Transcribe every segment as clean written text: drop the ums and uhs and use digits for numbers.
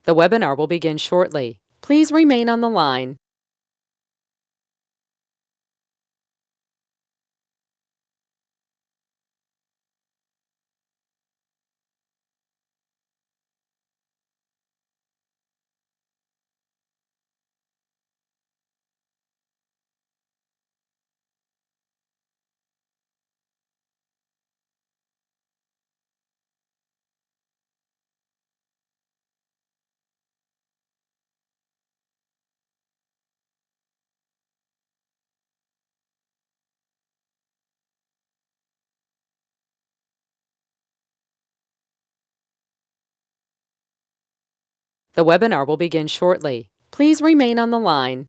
The webinar will begin shortly. Please remain on the line. The webinar will begin shortly. Please remain on the line.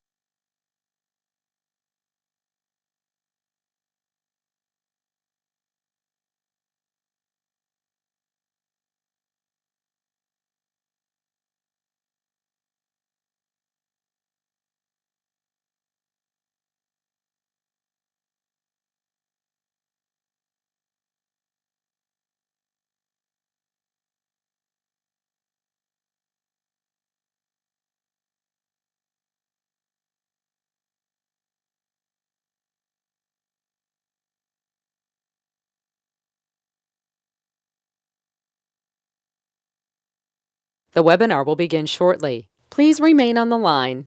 The webinar will begin shortly. Please remain on the line.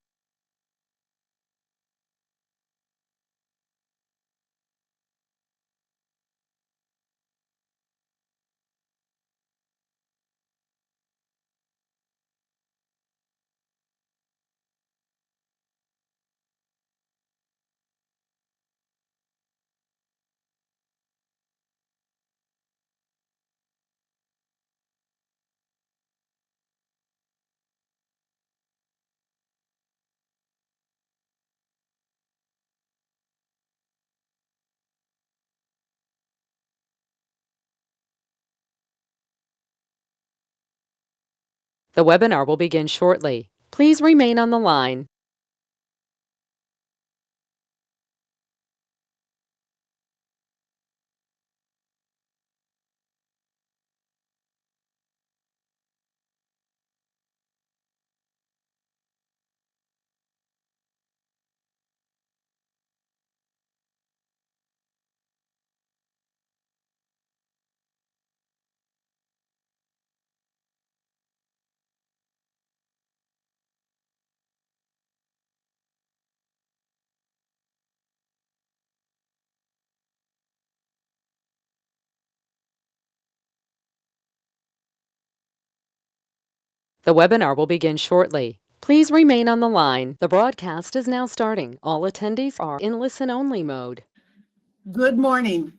The webinar will begin shortly. Please remain on the line. The webinar will begin shortly. Please remain on the line. The broadcast is now starting. All attendees are in listen-only mode. Good morning.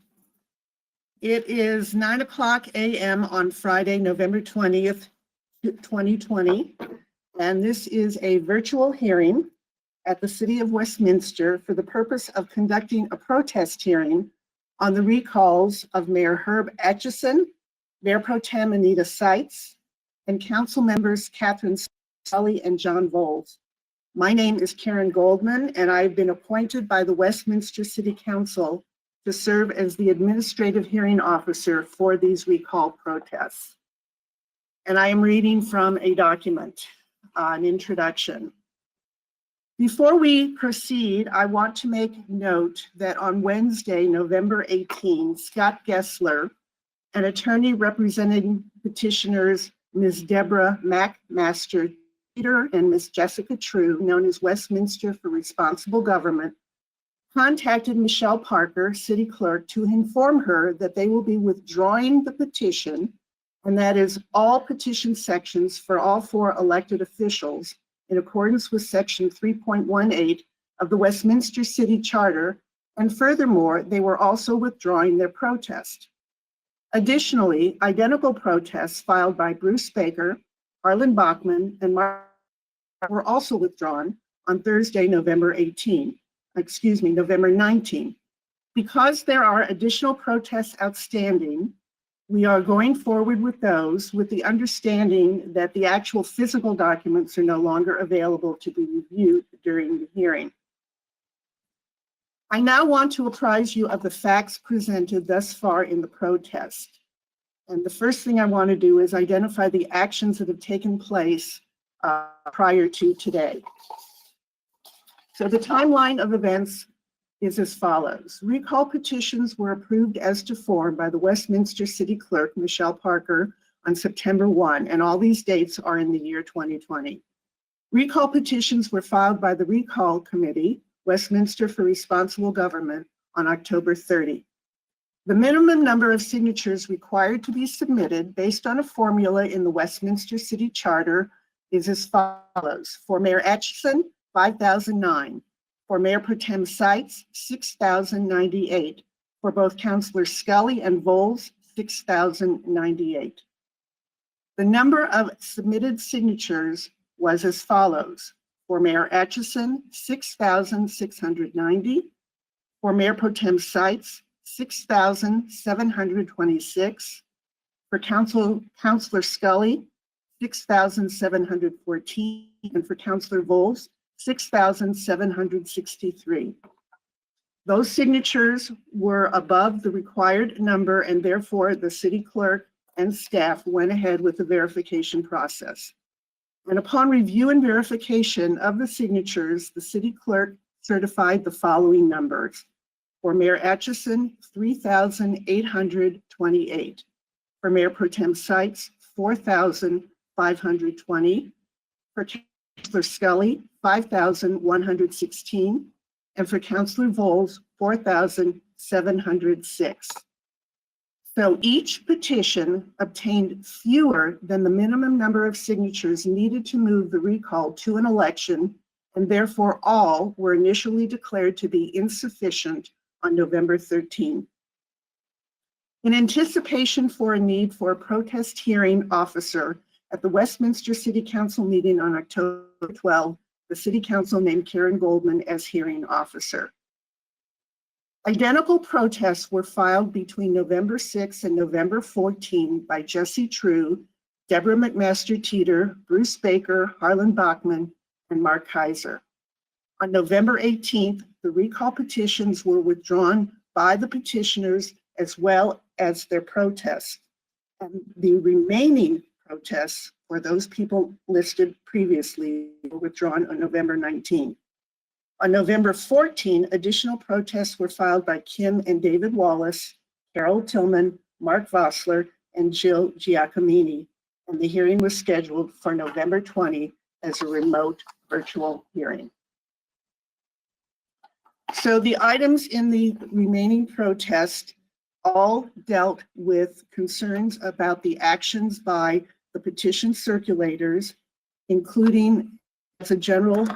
It is 9:00 a.m. on Friday, November 20th, 2020, and this is a virtual hearing at the City of Westminster for the purpose of conducting a protest hearing on the recalls of Mayor Herb Atchison, Mayor Pro Tem Anita Seitz, and Council members Catherine Sully and John Voles. My name is Karen Goldman, and I've been appointed by the Westminster City Council to serve as the administrative hearing officer for these recall protests. And I am reading from a document, an introduction. Before we proceed, I want to make note that on Wednesday, November 18, Scott Gessler, an attorney representing petitioners Ms. Deborah McMaster Peter and Ms. Jessica True, known as Westminster for Responsible Government, contacted Michelle Parker, city clerk, to inform her that they will be withdrawing the petition, and that is all petition sections for all 4 elected officials in accordance with section 3.18 of the Westminster City Charter, and furthermore, they were also withdrawing their protest. Additionally, identical protests filed by Bruce Baker, Harlan Bachman, and Mark were also withdrawn on Thursday, November 19. Because there are additional protests outstanding, we are going forward with those with the understanding that the actual physical documents are no longer available to be reviewed during the hearing. I now want to apprise you of the facts presented thus far in the protest. And the first thing I want to do is identify the actions that have taken place prior to today. So the timeline of events is as follows. Recall petitions were approved as to form by the Westminster City Clerk, Michelle Parker, on September 1, and all these dates are in the year 2020. Recall petitions were filed by the Recall Committee, Westminster for Responsible Government, on October 30. The minimum number of signatures required to be submitted based on a formula in the Westminster City Charter is as follows. For Mayor Atchison, 5,009. For Mayor Pro Tem Seitz, 6,098. For both Councilors Scully and Voles, 6,098. The number of submitted signatures was as follows. For Mayor Atchison, 6,690. For Mayor Pro Tem Seitz, 6,726. For Councilor Scully, 6,714. And for Councilor Voles, 6,763. Those signatures were above the required number, and therefore the city clerk and staff went ahead with the verification process. And upon review and verification of the signatures, the city clerk certified the following numbers. For Mayor Atchison, 3,828. For Mayor Pro Tem Seitz, 4,520. For Councilor Scully, 5,116. And for Councilor Voles, 4,706. So each petition obtained fewer than the minimum number of signatures needed to move the recall to an election, and therefore all were initially declared to be insufficient on November 13. In anticipation for a need for a protest hearing officer at the Westminster City Council meeting on October 12, the City Council named Karen Goldman as hearing officer. Identical protests were filed between November 6 and November 14 by Jesse True, Deborah McMaster-Teeter, Bruce Baker, Harlan Bachman, and Mark Kaiser. On November 18th, the recall petitions were withdrawn by the petitioners as well as their protests. And the remaining protests for those people listed previously were withdrawn on November 19. On November 14, additional protests were filed by Kim and David Wallace, Carol Tillman, Mark Vossler, and Jill Giacomini, and the hearing was scheduled for November 20 as a remote virtual hearing. So the items in the remaining protest all dealt with concerns about the actions by the petition circulators, including as a general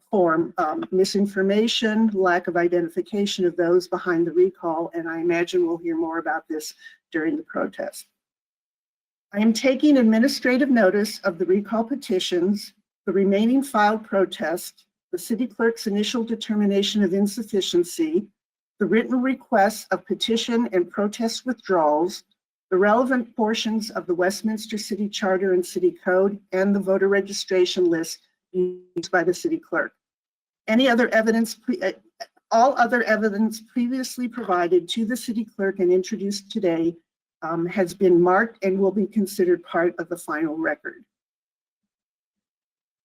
form, misinformation, lack of identification of those behind the recall, and I imagine we'll hear more about this during the protest. I am taking administrative notice of the recall petitions, the remaining filed protest, the city clerk's initial determination of insufficiency, the written requests of petition and protest withdrawals, the relevant portions of the Westminster City Charter and City Code, and the voter registration list used by the city clerk. Any other evidence, all other evidence previously provided to the city clerk and introduced today has been marked and will be considered part of the final record.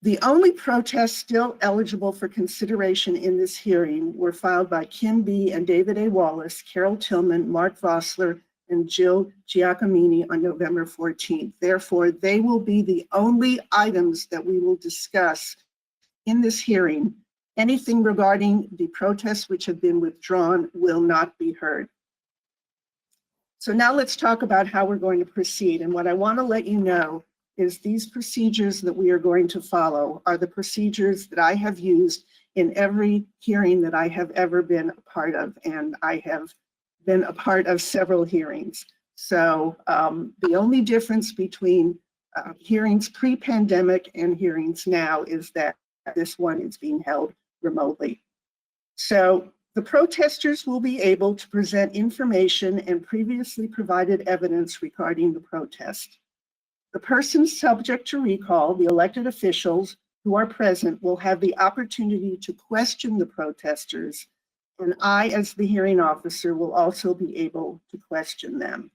The only protests still eligible for consideration in this hearing were filed by Kim B. and David A. Wallace, Carol Tillman, Mark Vossler, and Jill Giacomini on November 14th. Therefore, they will be the only items that we will discuss in this hearing. Anything regarding the protests which have been withdrawn will not be heard. So now let's talk about how we're going to proceed. And what I want to let you know is these procedures that we are going to follow are the procedures that I have used in every hearing that I have ever been a part of, and I have been a part of several hearings. So the only difference between hearings pre-pandemic and hearings now is that this one is being held remotely. So the protesters will be able to present information and previously provided evidence regarding the protest. The persons subject to recall, the elected officials who are present, will have the opportunity to question the protesters, and I, as the hearing officer, will also be able to question them.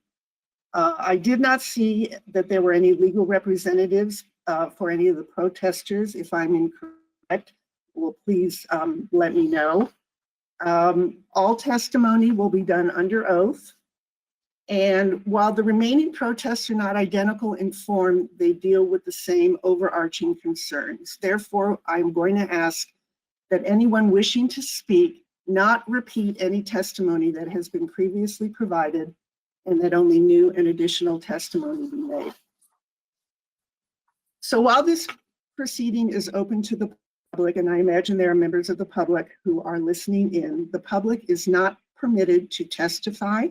I did not see that there were any legal representatives for any of the protesters. If I'm incorrect, will please let me know. All testimony will be done under oath. And while the remaining protests are not identical in form, they deal with the same overarching concerns. Therefore, I'm going to ask that anyone wishing to speak not repeat any testimony that has been previously provided, and that only new and additional testimony be made. So while this proceeding is open to the public, and I imagine there are members of the public who are listening in, the public is not permitted to testify,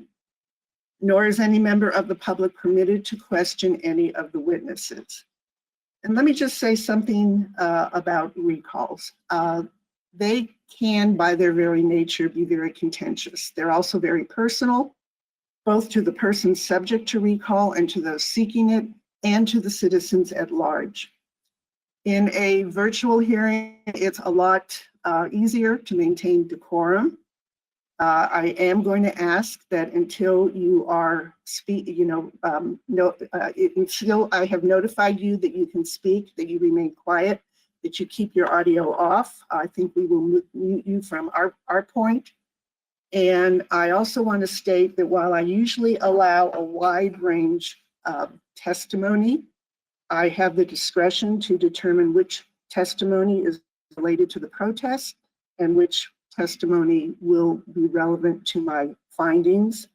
nor is any member of the public permitted to question any of the witnesses. And let me just say something about recalls. They can, by their very nature, be very contentious. They're also very personal, both to the person subject to recall and to those seeking it, and to the citizens at large. In a virtual hearing, it's a lot easier to maintain decorum. I am going to ask that until you are until I have notified you that you can speak, that you remain quiet, that you keep your audio off. I think we will mute you from our point. And I also want to state that while I usually allow a wide range of testimony, I have the discretion to determine which testimony is related to the protest and which testimony will be relevant to my findings,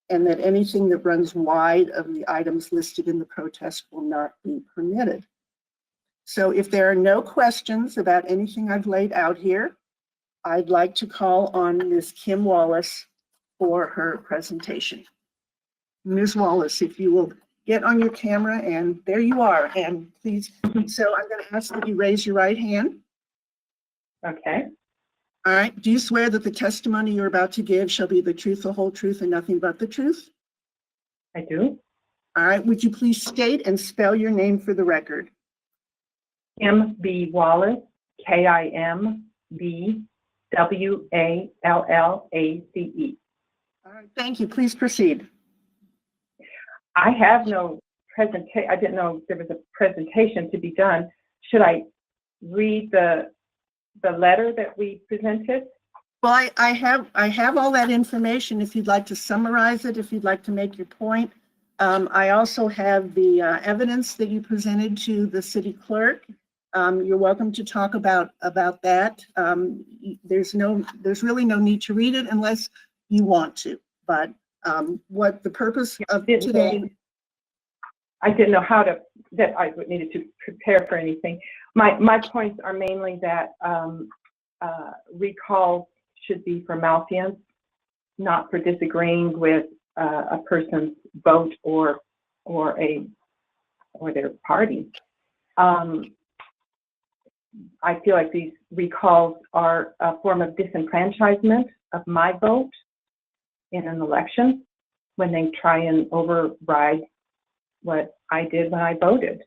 and that anything that runs wide of the items listed in the protest will not be permitted. So if there are no questions about anything I've laid out here, I'd like to call on Ms. Kim Wallace for her presentation. Ms. Wallace, if you will get on your camera, and there you are, and please, so I'm going to ask that you raise your right hand. Okay, All right, do you swear that the testimony you're about to give shall be the truth, the whole truth, and nothing but the truth? I do. All right, would you please state and spell your name for the record? Kim B. Wallace, KIMB-WALLACE. All right, thank you. Please proceed. I have no presentation. I didn't know there was a presentation to be done. Should I read the letter that we presented? Well, I have all that information if you'd like to summarize it, if you'd like to make your point. I also have the evidence that you presented to the city clerk. You're welcome to talk about that. There's really no need to read it unless you want to, but what the purpose of today. I didn't know that I needed to prepare for anything. My points are mainly that recalls should be for malfeasance, not for disagreeing with a person's vote or their party. I feel like these recalls are a form of disenfranchisement of my vote in an election when they try and override what I did when I voted.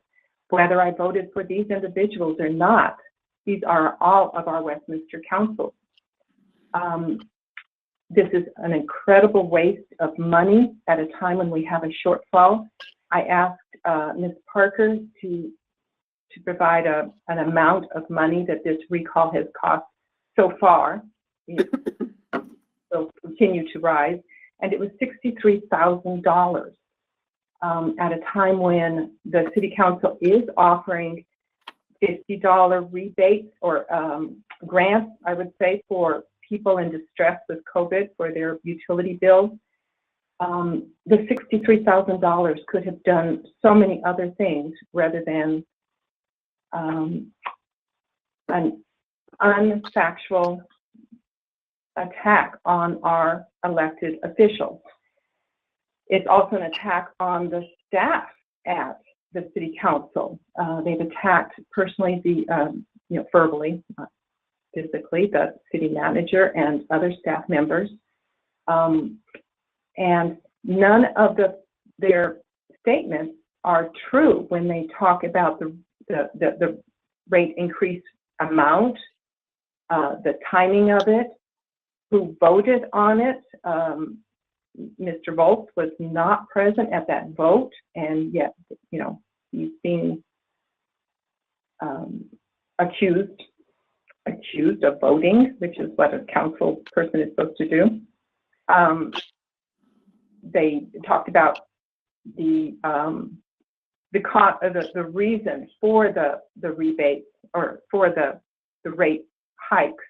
Whether I voted for these individuals or not, these are all of our Westminster councils. This is an incredible waste of money at a time when we have a shortfall. I asked Ms. Parker to provide an amount of money that this recall has cost so far. Will continue to rise, and it was $63,000 at a time when the City Council is offering $50 rebates or grants, I would say, for people in distress with COVID for their utility bills. The $63,000 could have done so many other things rather than an unfactual attack on our elected officials. It's also an attack on the staff at the City Council. They've attacked personally, verbally, not physically, the city manager and other staff members. And none of their statements are true when they talk about the rate increase amount, the timing of it, who voted on it. Mr. Volz was not present at that vote, and yet, he's seen accused of voting, which is what a council person is supposed to do. They talked about the reason for the rebates or for the rate hikes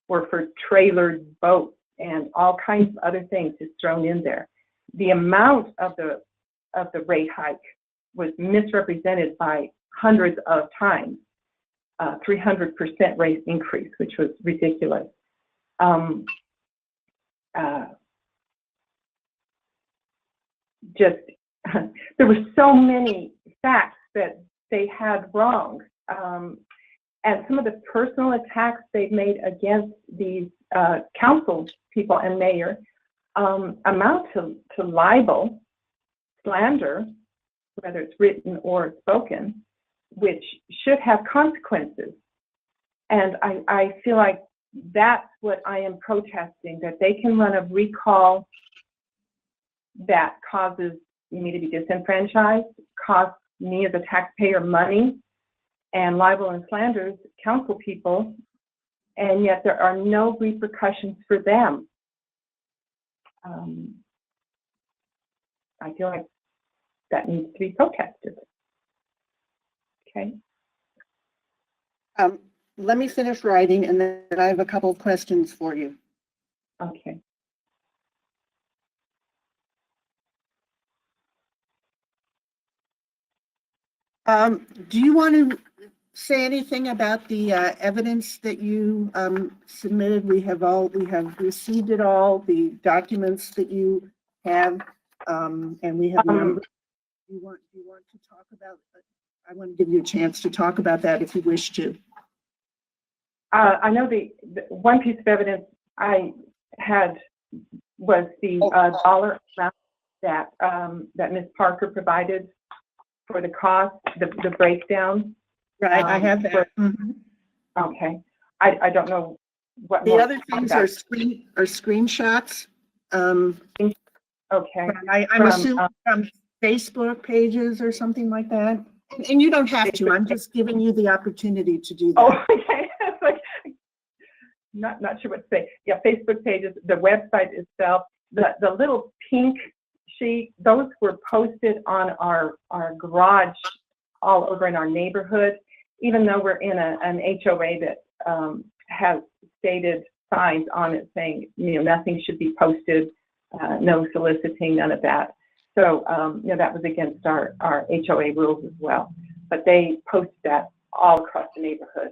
were for trailered boats and all kinds of other things just thrown in there. The amount of the rate hike was misrepresented by hundreds of times. 300% rate increase, which was ridiculous. There were so many facts that they had wrong. And some of the personal attacks they've made against these council people and mayor amount to libel, slander, whether it's written or spoken, which should have consequences. And I feel like that's what I am protesting, that they can run a recall that causes me to be disenfranchised, costs me as a taxpayer money, and libel and slanders council people, and yet there are no repercussions for them. I feel like that needs to be protested. Okay. Let me finish writing, and then I have a couple of questions for you. Okay. Do you want to say anything about the evidence that you submitted? We have received it all, the documents that you have, and we have numbers. Do you want to talk about? I want to give you a chance to talk about that if you wish to. I know the one piece of evidence I had was the dollar amount that Ms. Parker provided for the cost, the breakdown. Right, I have that. Okay, I don't know what the other things are screenshots. Okay. I'm assuming from Facebook pages or something like that. And you don't have to. I'm just giving you the opportunity to do that. Oh, okay. Like, not sure what to say. Yeah, Facebook pages, the website itself, the little pink sheet, those were posted on our garage all over in our neighborhood, even though we're in an HOA that has stated signs on it saying, nothing should be posted, no soliciting, none of that. So, that was against our HOA rules as well. But they posted that all across the neighborhood.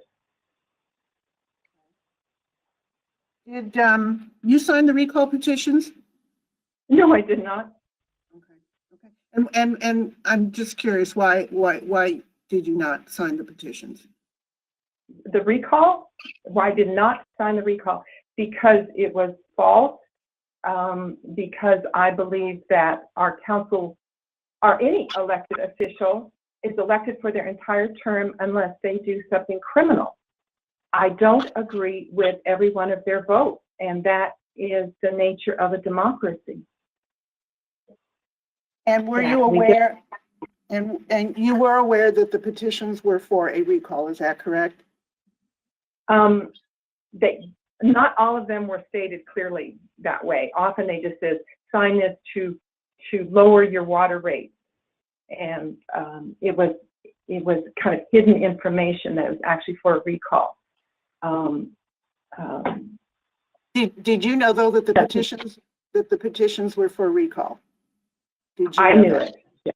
Did you sign the recall petitions? No, I did not. Okay. And I'm just curious, why did you not sign the petitions? The recall? Why I did not sign the recall? Because it was false. Because I believe that our council or any elected official is elected for their entire term unless they do something criminal. I don't agree with every one of their votes, and that is the nature of a democracy. And were you aware, and you were aware that the petitions were for a recall, is that correct? Not all of them were stated clearly that way. Often they just said, sign this to lower your water rate. And it was kind of hidden information that was actually for a recall. Did you know though that the petitions were for recall? Did you I know knew that? it.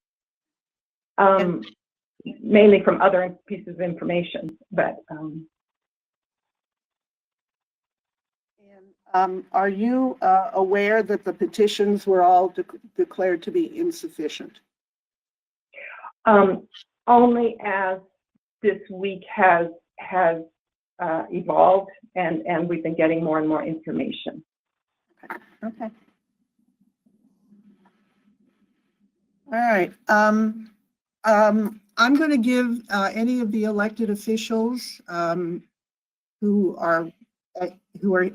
Yeah. Mainly from other pieces of information, but are you aware that the petitions were all declared to be insufficient? Only as this week has evolved, and we've been getting more and more information. Okay. All right. I'm going to give any of the elected officials who are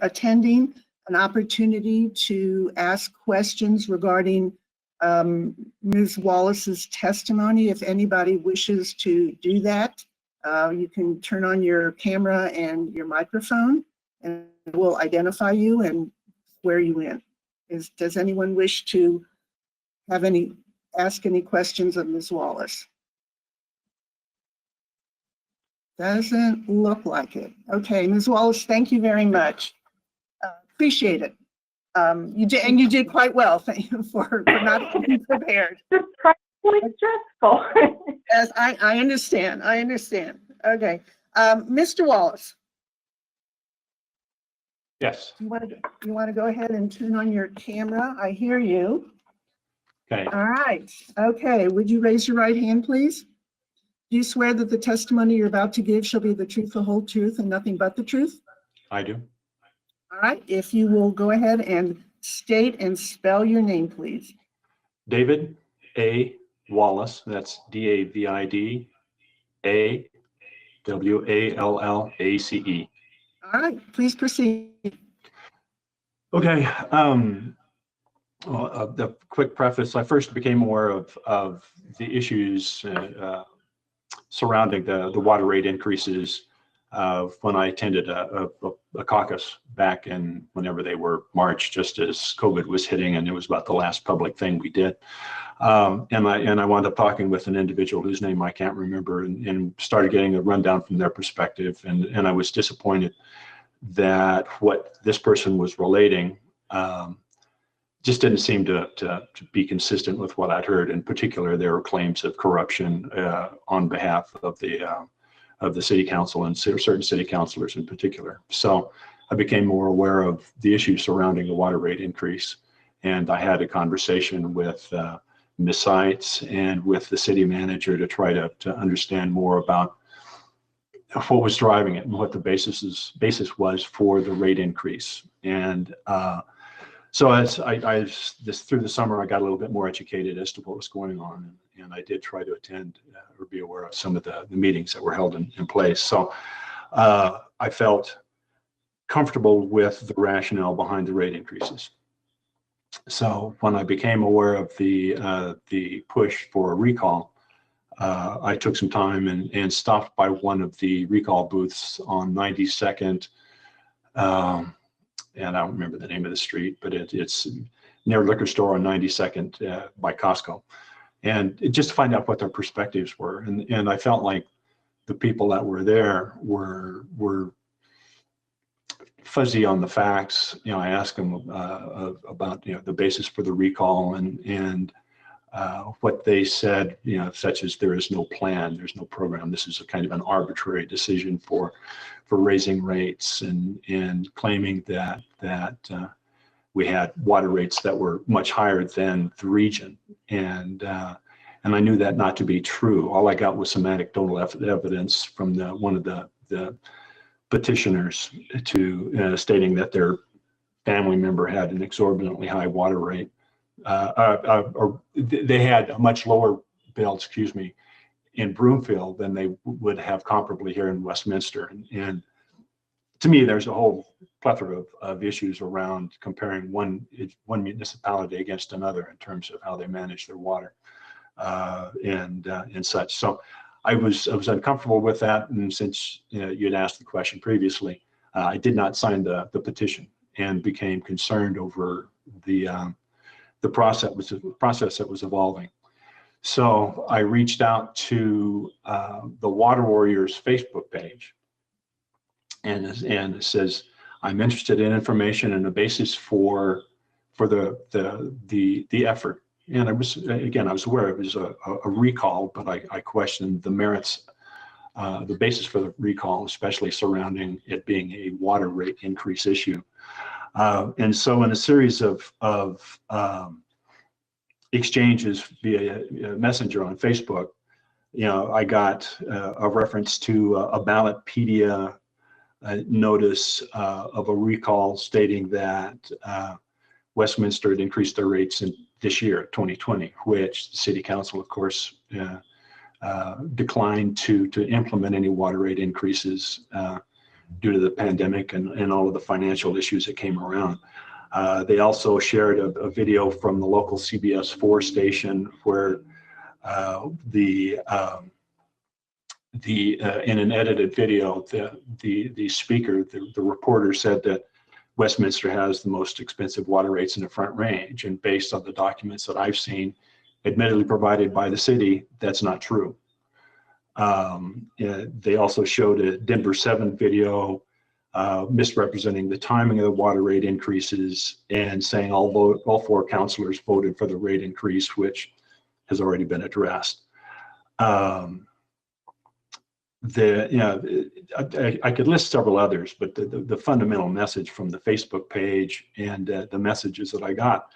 attending an opportunity to ask questions regarding Ms. Wallace's testimony. If anybody wishes to do that, You can turn on your camera and your microphone, and we'll identify you and swear you in. Does anyone wish to ask any questions of Ms. Wallace? Doesn't look like it. Okay, Ms. Wallace, thank you very much. Appreciate it. You did quite well. Thank you for not being prepared. Surprisingly stressful. As I understand. Okay, Mr. Wallace. Yes. You want to go ahead and turn on your camera? I hear you. Okay. All right. Okay. Would you raise your right hand, please? Do you swear that the testimony you're about to give shall be the truth, the whole truth, and nothing but the truth? I do. All right. If you will go ahead and state and spell your name, please. David A. Wallace. That's DAVID AWALLACE. All right. Please proceed. Okay. Well, the quick preface. I first became aware of the issues surrounding the water rate increases when I attended a caucus back in whenever they were March, just as COVID was hitting, and it was about the last public thing we did. And I wound up talking with an individual whose name I can't remember, and started getting a rundown from their perspective. And I was disappointed that what this person was relating just didn't seem to be consistent with what I'd heard. In particular, there were claims of corruption on behalf of the city council and certain city councilors in particular. So I became more aware of the issues surrounding the water rate increase. And I had a conversation with Ms. Seitz and with the city manager to try to understand more about what was driving it and what the basis was for the rate increase. And so as through the summer, I got a little bit more educated as to what was going on, and I did try to attend or be aware of some of the meetings that were held in place. So I felt comfortable with the rationale behind the rate increases. So when I became aware of the push for a recall, I took some time and stopped by one of the recall booths on 92nd. And I don't remember the name of the street, but it's near a liquor store on 92nd by Costco. And just to find out what their perspectives were. And I felt like the people that were there were fuzzy on the facts. You know, I asked them about, the basis for the recall and what they said, such as there is no plan, there's no program. This is a kind of an arbitrary decision for raising rates and claiming that we had water rates that were much higher than the region. And I knew that not to be true. All I got was some anecdotal evidence from one of the petitioners to stating that their family member had an exorbitantly high water rate. Or they had a much lower bill, in Broomfield than they would have comparably here in Westminster. And to me, there's a whole plethora of issues around comparing one municipality against another in terms of how they manage their water and such. So I was uncomfortable with that. And since you'd asked the question previously, I did not sign the petition and became concerned over the process that was evolving. So I reached out to the Water Warriors Facebook page, and it says, I'm interested in information and a basis for the effort. And I was aware it was a recall, but I questioned the merits, the basis for the recall, especially surrounding it being a water rate increase issue. And so in a series of exchanges via Messenger on Facebook, I got a reference to a Ballotpedia notice of a recall stating that Westminster had increased their rates in this year, 2020, which the city council, of course, declined to implement any water rate increases due to the pandemic and all of the financial issues that came around. They also shared a video from the local CBS 4 station where the in an edited video, the speaker, the reporter said that Westminster has the most expensive water rates in the Front Range, and based on the documents that I've seen, admittedly provided by the city, that's not true. They also showed a Denver 7 video misrepresenting the timing of the water rate increases and saying all 4 councilors voted for the rate increase, which has already been addressed. I could list several others, but the fundamental message from the Facebook page and the messages that I got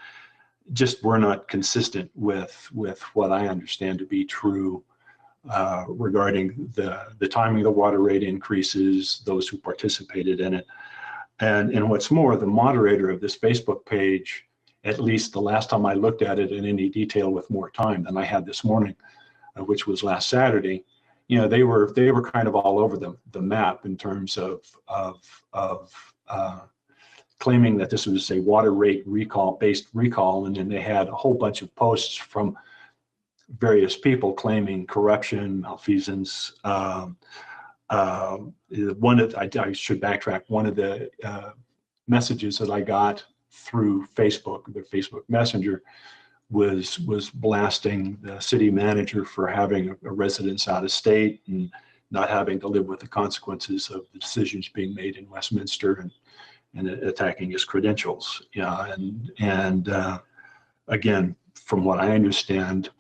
just were not consistent with what I understand to be true regarding the timing of the water rate increases, those who participated in it. And what's more, the moderator of this Facebook page, at least the last time I looked at it in any detail with more time than I had this morning, which was last Saturday, they were kind of all over the map in terms of claiming that this was a water rate based recall, and then they had a whole bunch of posts from various people claiming corruption, malfeasance. I should backtrack. One of the messages that I got through Facebook, the Facebook Messenger, was blasting the city manager for having a residence out of state and not having to live with the consequences of the decisions being made in Westminster, and attacking his credentials. Again, from what I understand,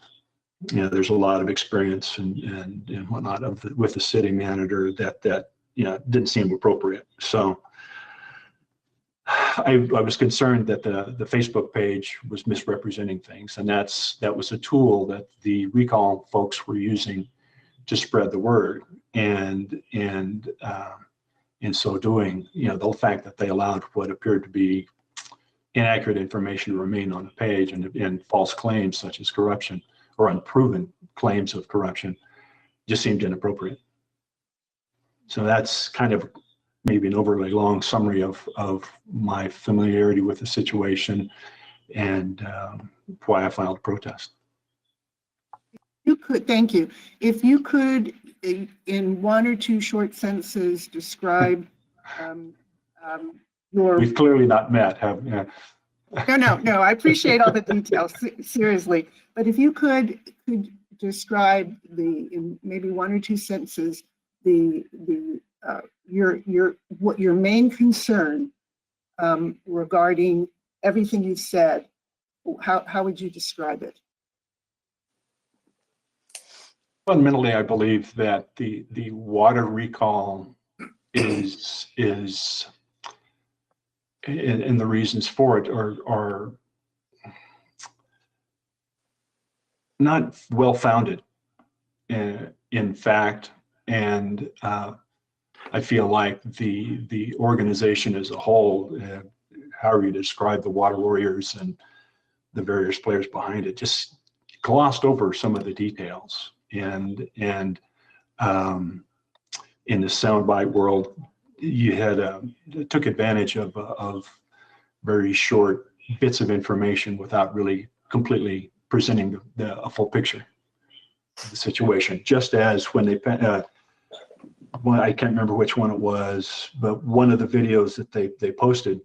there's a lot of experience and whatnot with the city manager that didn't seem appropriate. So I was concerned that the Facebook page was misrepresenting things, and that was a tool that the recall folks were using to spread the word. And in so doing, the fact that they allowed what appeared to be inaccurate information to remain on the page, and false claims such as corruption or unproven claims of corruption just seemed inappropriate. So that's kind of maybe an overly long summary of my familiarity with the situation and why I filed a protest. Thank you. If you could, in 1 or 2 short sentences, describe your... We've clearly not met, have we? No, I appreciate all the details, seriously. But if you could describe in maybe 1 or 2 sentences, your main concern regarding everything you've said, how would you describe it? Fundamentally, I believe that the water recall is and the reasons for it are not well-founded in fact, and I feel like the organization as a whole, however you describe the Water Warriors and the various players behind it, just glossed over some of the details. And in the soundbite world, you took advantage of very short bits of information without really completely presenting a full picture of the situation. Just as when they, I can't remember which one it was, but one of the videos that they posted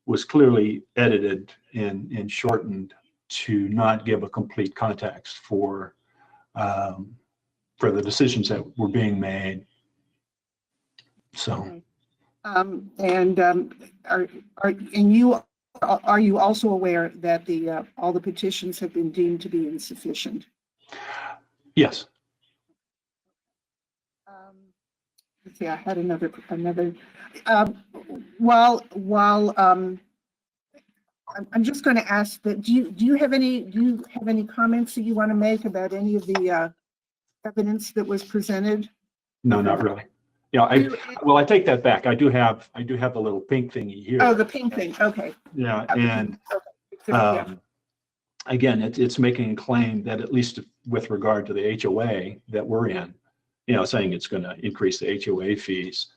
was clearly edited and shortened to not give a complete context for the decisions that were being made. So, okay. Are you also aware that all the petitions have been deemed to be insufficient? Yes. Let's see, I had another. While I'm just going to ask that. Do you have any comments that you want to make about any of the evidence that was presented? No, not really. Yeah, I take that back. I do have the little pink thingy here. Oh, the pink thing. Okay. Yeah, and again, it's making a claim that at least with regard to the HOA that we're in, saying it's going to increase the HOA fees.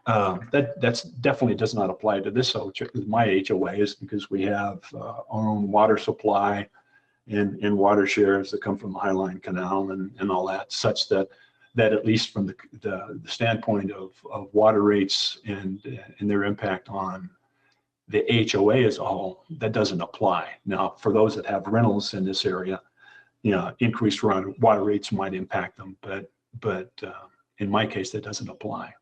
That's definitely does not apply to this. My HOAs, because we have our own water supply and water shares that come from the Highline Canal and all that, such that that at least from the standpoint of water rates and their impact on the HOA as a whole, that doesn't apply. Now, for those that have rentals in this area, you know, increased water rates might impact them, but in my case, that doesn't apply.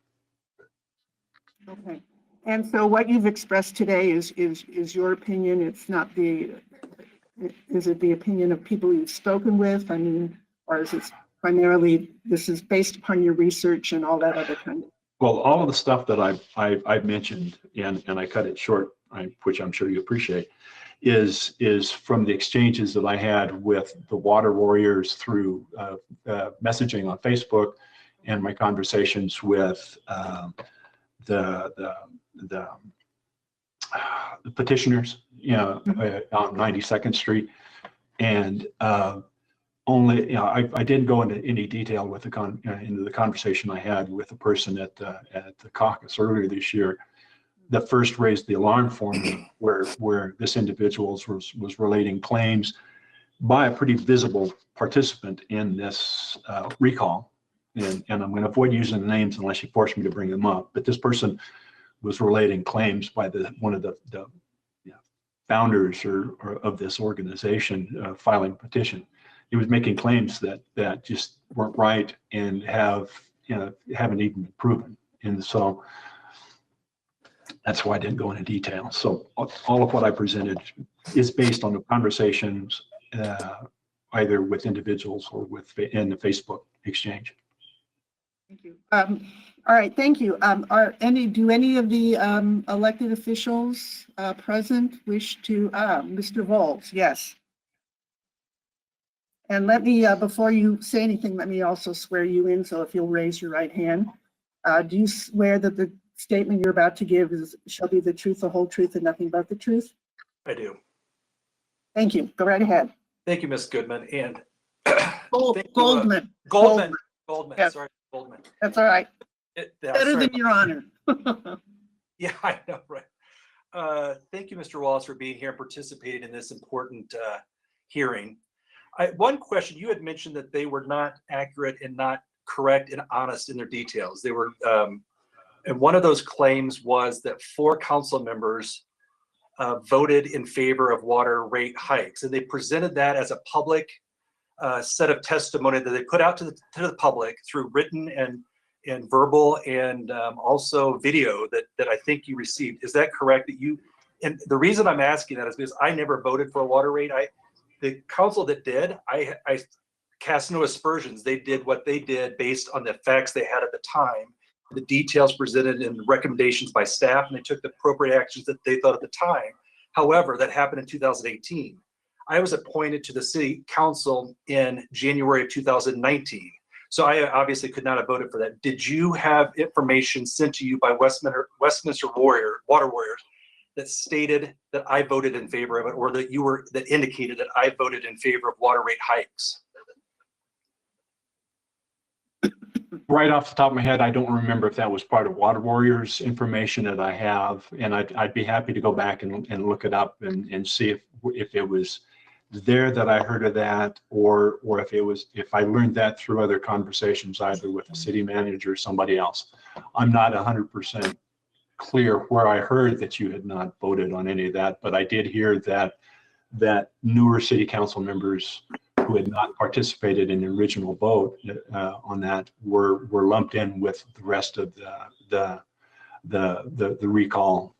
Okay. And so what you've expressed today is your opinion. It's not is it the opinion of people you've spoken with? I mean, or is it primarily, this is based upon your research and all that other kind of? Well, all of the stuff that I've mentioned, and I cut it short, which I'm sure you appreciate, is from the exchanges that I had with the water warriors through messaging on Facebook, and my conversations with the petitioners, you know, on 92nd Street, and only, you know, I didn't go into any detail with into the conversation I had with the person at the caucus earlier this year that first raised the alarm for me, where this individual was relating claims by a pretty visible participant in this recall. And I'm going to avoid using the names unless you force me to bring them up. But this person was relating claims by one of the founders or of this organization filing a petition. He was making claims that just weren't right and haven't even been proven. And so that's why I didn't go into detail. So all of what I presented is based on the conversations either with individuals or in the Facebook exchange. Thank you. All right, thank you. Do any of the elected officials present wish to, Mr. Volz, yes. And let me, before you say anything, let me also swear you in. So if you'll raise your right hand, do you swear that the statement you're about to give shall be the truth, the whole truth, and nothing but the truth? I do. Thank you. Go right ahead. Thank you, Ms. Goodman. And Goldman. Goldman. Sorry, Goldman. That's all right. Better than your honor. Yeah, I know, right. Thank you, Mr. Wallace, for being here and participating in this important hearing. One question, you had mentioned that they were not accurate and not correct and honest in their details. They were, and one of those claims was that 4 council members voted in favor of water rate hikes, and they presented that as a public set of testimony that they put out to the public through written and verbal and also video that I think you received. Is that correct? That you, and the reason I'm asking that is because I never voted for a water rate. The council that did, I cast no aspersions. They did what they did based on the facts they had at the time, the details presented and the recommendations by staff, and they took the appropriate actions that they thought at the time. However, that happened in 2018. I was appointed to the city council in January of 2019. So I obviously could not have voted for that. Did you have information sent to you by Westminster Water Warriors that stated that I voted in favor of it, or that indicated that I voted in favor of water rate hikes? Right off the top of my head, I don't remember if that was part of Water Warriors information that I have, and I'd be happy to go back and look it up and see if it was there that I heard of that, or if I learned that through other conversations, either with the city manager or somebody else. I'm not 100% clear where I heard that you had not voted on any of that, but I did hear that newer city council members who had not participated in the original vote on that were lumped in with the rest of the recall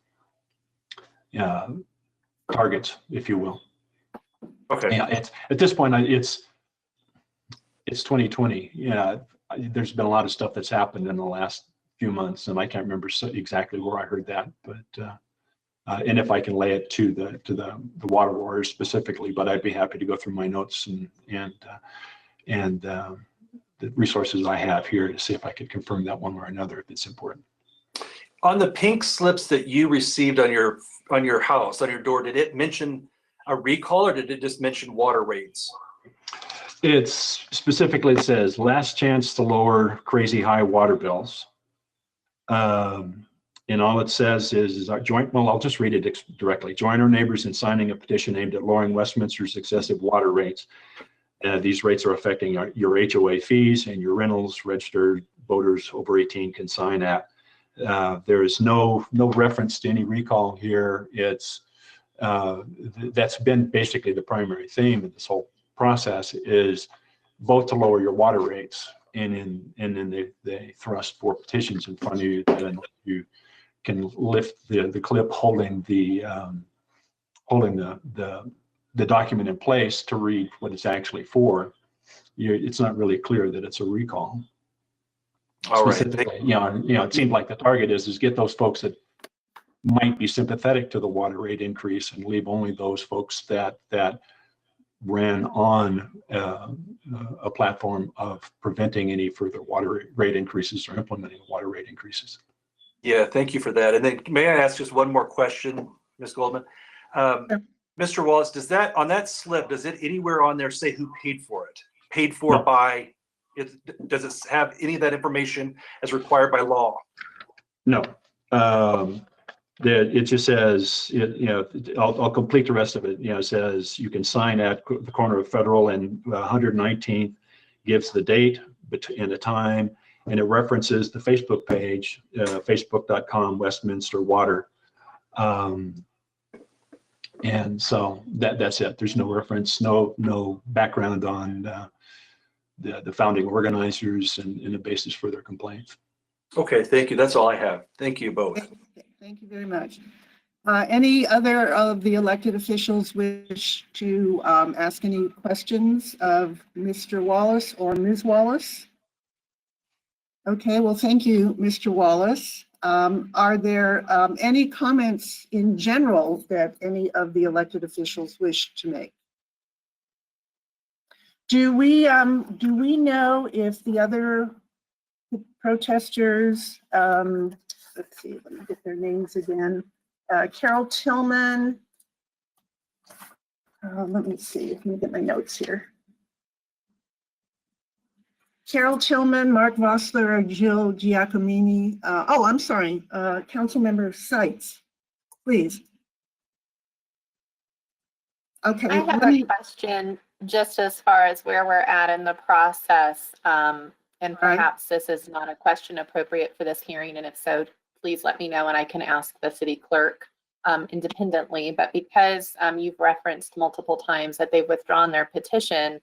targets, if you will. Okay. Yeah, it's at this point it's 2020. Yeah, there's been a lot of stuff that's happened in the last few months, and I can't remember exactly where I heard that, but and if I can lay it to the Water Warriors specifically, but I'd be happy to go through my notes and the resources I have here to see if I could confirm that one way or another if it's important. On the pink slips that you received on your house, on your door, did it mention a recall, or did it just mention water rates? It's specifically, it says last chance to lower crazy high water bills. And all it says is our joint, well, I'll just read it directly. Join our neighbors in signing a petition aimed at lowering Westminster's excessive water rates. These rates are affecting your HOA fees and your rentals. Registered voters over 18 can sign at. There is no reference to any recall here. It's that's been basically the primary theme of this whole process, is vote to lower your water rates, and then they thrust 4 petitions in front of you, then you can lift the clip holding the document in place to read what it's actually for. It's not really clear that it's a recall. All right. Specifically, it seemed like the target is get those folks that might be sympathetic to the water rate increase, and leave only those folks that ran on a platform of preventing any further water rate increases or implementing water rate increases. Yeah, thank you for that. And then may I ask just one more question, Ms. Goldman? Mr. Wallace, does that, on that slip, does it anywhere on there say who paid for it? Paid for No. by, does it have any of that information as required by law? No. It just says, I'll complete the rest of it. It says you can sign at the corner of Federal and 119th, gives the date and the time, and it references the Facebook page, facebook.com Westminster Water. And so that's it. There's no reference, no background on the founding organizers and the basis for their complaints. Okay, thank you. That's all I have. Thank you both. Thank you very much. Any other of the elected officials wish to ask any questions of Mr. Wallace or Ms. Wallace? Okay, well, thank you, Mr. Wallace. Are there any comments in general that any of the elected officials wish to make? Do we know if the other protesters, let's see, let me get their names again. Carol Tillman, let me see, let me get my notes here. Carol Tillman, Mark Vossler, Jill Giacomini. Oh, I'm sorry, Councilmember Seitz, please. Okay. I have a question just as far as where we're at in the process. And perhaps this is not a question appropriate for this hearing, and if so, please let me know and I can ask the city clerk independently. But because you've referenced multiple times that they've withdrawn their petition,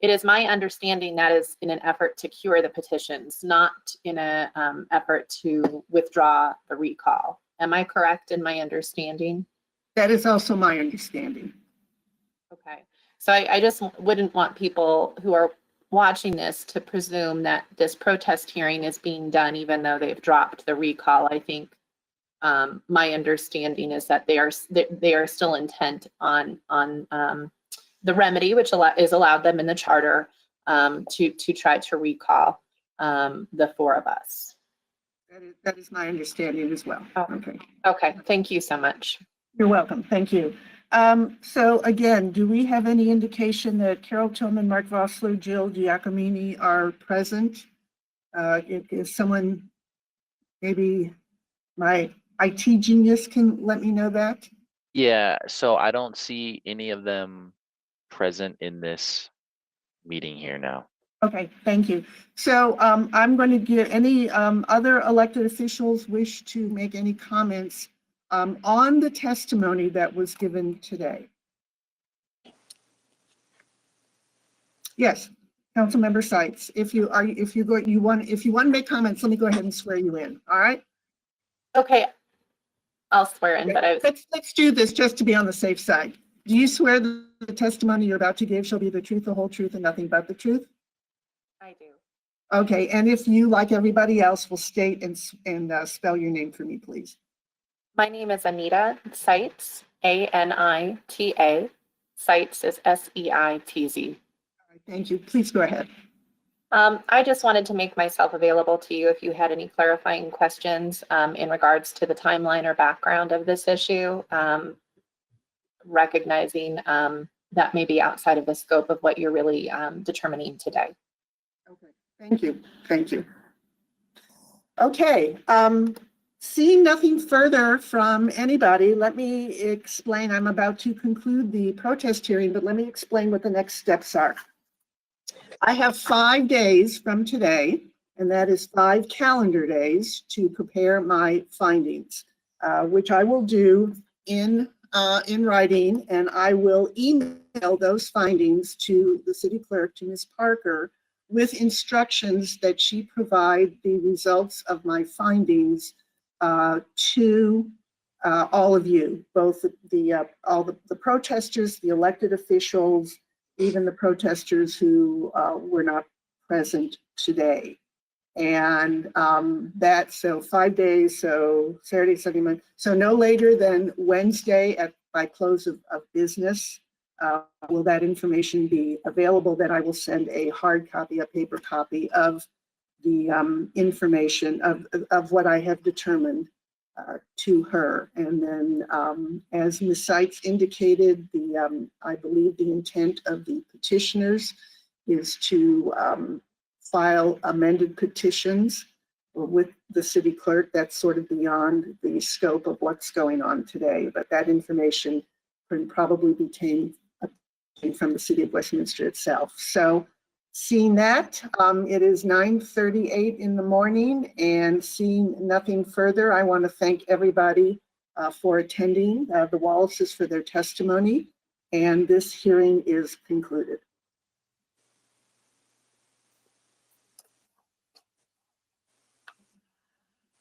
it is my understanding that is in an effort to cure the petitions, not in an effort to withdraw the recall. Am I correct in my understanding? That is also my understanding. Okay, so I just wouldn't want people who are watching this to presume that this protest hearing is being done even though they've dropped the recall. I think my understanding is that they are still intent on the remedy, which is allowed them in the charter to try to recall the 4 of us. That is my understanding as well. Oh. Okay. Okay, thank you so much. You're welcome. Thank you. So again, do we have any indication that Carol Tillman, Mark Vossler, Jill Giacomini are present? If someone, maybe my IT genius can let me know that? Yeah, so I don't see any of them present in this meeting here now. Okay, thank you. So I'm going to give any other elected officials wish to make any comments on the testimony that was given today. Yes, Councilmember Seitz. If you want to make comments, let me go ahead and swear you in. All right. Okay, I'll swear in, but let's do this just to be on the safe side. Do you swear that the testimony you're about to give shall be the truth, the whole truth, and nothing but the truth? I do. Okay, and if you, like everybody else, will state and spell your name for me, please. My name is Anita Seitz, A-N-I-T-A. Seitz is S-E-I-T-Z. All right, thank you. Please go ahead. I just wanted to make myself available to you if you had any clarifying questions in regards to the timeline or background of this issue, recognizing that may be outside of the scope of what you're really determining today. Okay, thank you. Thank you. Okay. Seeing nothing further from anybody, let me explain. I'm about to conclude the protest hearing, but let me explain what the next steps are. I have 5 days from today, and that is 5 calendar days to prepare my findings, which I will do in writing, and I will email those findings to the city clerk, to Ms. Parker, with instructions that she provide the results of my findings to all of you, both all the protesters, the elected officials, even the protesters who were not present today. And so 5 days, so Saturday, Sunday, Monday, so no later than Wednesday by close of business will that information be available. Then I will send a hard copy, a paper copy of the information of what I have determined to her. And then as Ms. Seitz indicated, I believe the intent of the petitioners is to file amended petitions with the city clerk. That's sort of beyond the scope of what's going on today, but that information can probably be obtained from the city of Westminster itself. So seeing that, it is 9:38 in the morning, and seeing nothing further, I want to thank everybody for attending, the Wallaces for their testimony, and this hearing is concluded.